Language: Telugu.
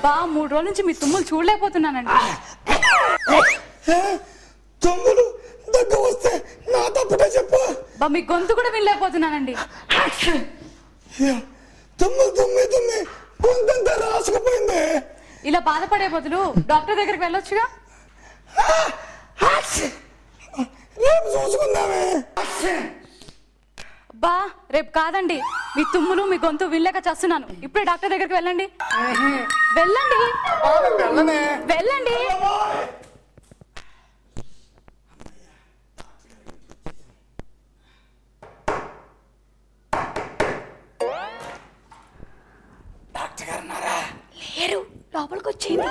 బా 3 రోజుల నుంచి మీ తుమ్ములు చూడలేకపోతున్నానండి. తుమ్ములు దగ్గు వస్తే నా తప్పుడే చెప్పు. బా మీ గొంతు కూడా వినలేకపోతున్నానండి. తుమ్ములు తుమ్మి తుమ్మి గొంతంతా రాసుకుపోయింది. ఇలా బాధపడే బదులు డాక్టర్ దగ్గరికి వెళ్ళొచ్చుగా. రేపు చూసుకుందామే. బా రేపు కాదండి, మీ తుమ్ములు మీ గొంతు వినలేక చేస్తున్నాను. ఇప్పుడే డాక్టర్ దగ్గరికి వెళ్ళండి. వెళ్ళండి వెళ్ళండి. డాక్టర్ గారు ఉన్నారా? లేరు, లోపలికి వచ్చేయండి.